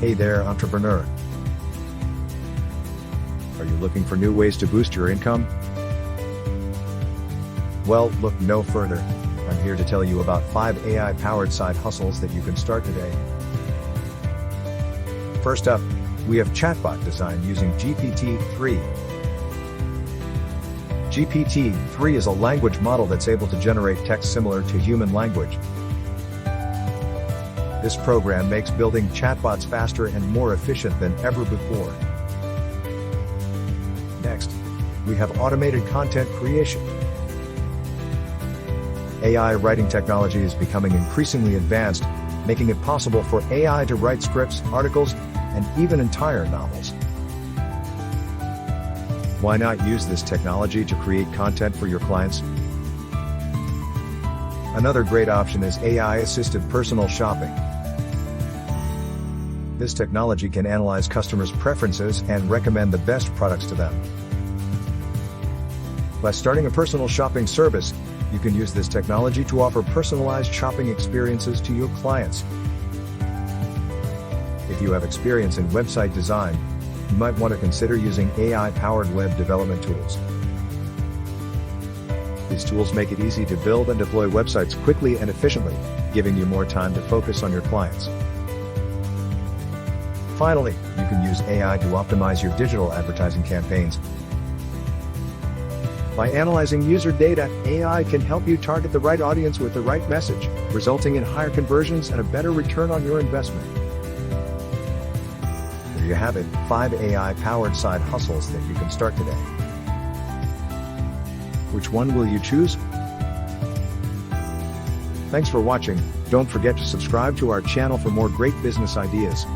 Hey there, entrepreneur. Are you looking for new ways to boost your income? Well, look no further. I'm here to tell you about 5 AI-powered side hustles that you can start today. First up, we have chatbot design using GPT-3. GPT-3 is a language model that's able to generate text similar to human language. This program makes building chatbots faster and more efficient than ever before. Next, we have automated content creation. AI writing technology is becoming increasingly advanced, making it possible for AI to write scripts, articles, and even entire novels. Why not use this technology to create content for your clients? Another great option is AI-assisted personal shopping. This technology can analyze customers' preferences and recommend the best products to them. By starting a personal shopping service, you can use this technology to offer personalized shopping experiences to your clients. If you have experience in website design, you might want to consider using AI-powered web development tools. These tools make it easy to build and deploy websites quickly and efficiently, giving you more time to focus on your clients. Finally, you can use AI to optimize your digital advertising campaigns. By analyzing user data, AI can help you target the right audience with the right message, resulting in higher conversions and a better return on your investment. There you have it, 5 AI-powered side hustles that you can start today. Which one will you choose? Thanks for watching. Don't forget to subscribe to our channel for more great business ideas.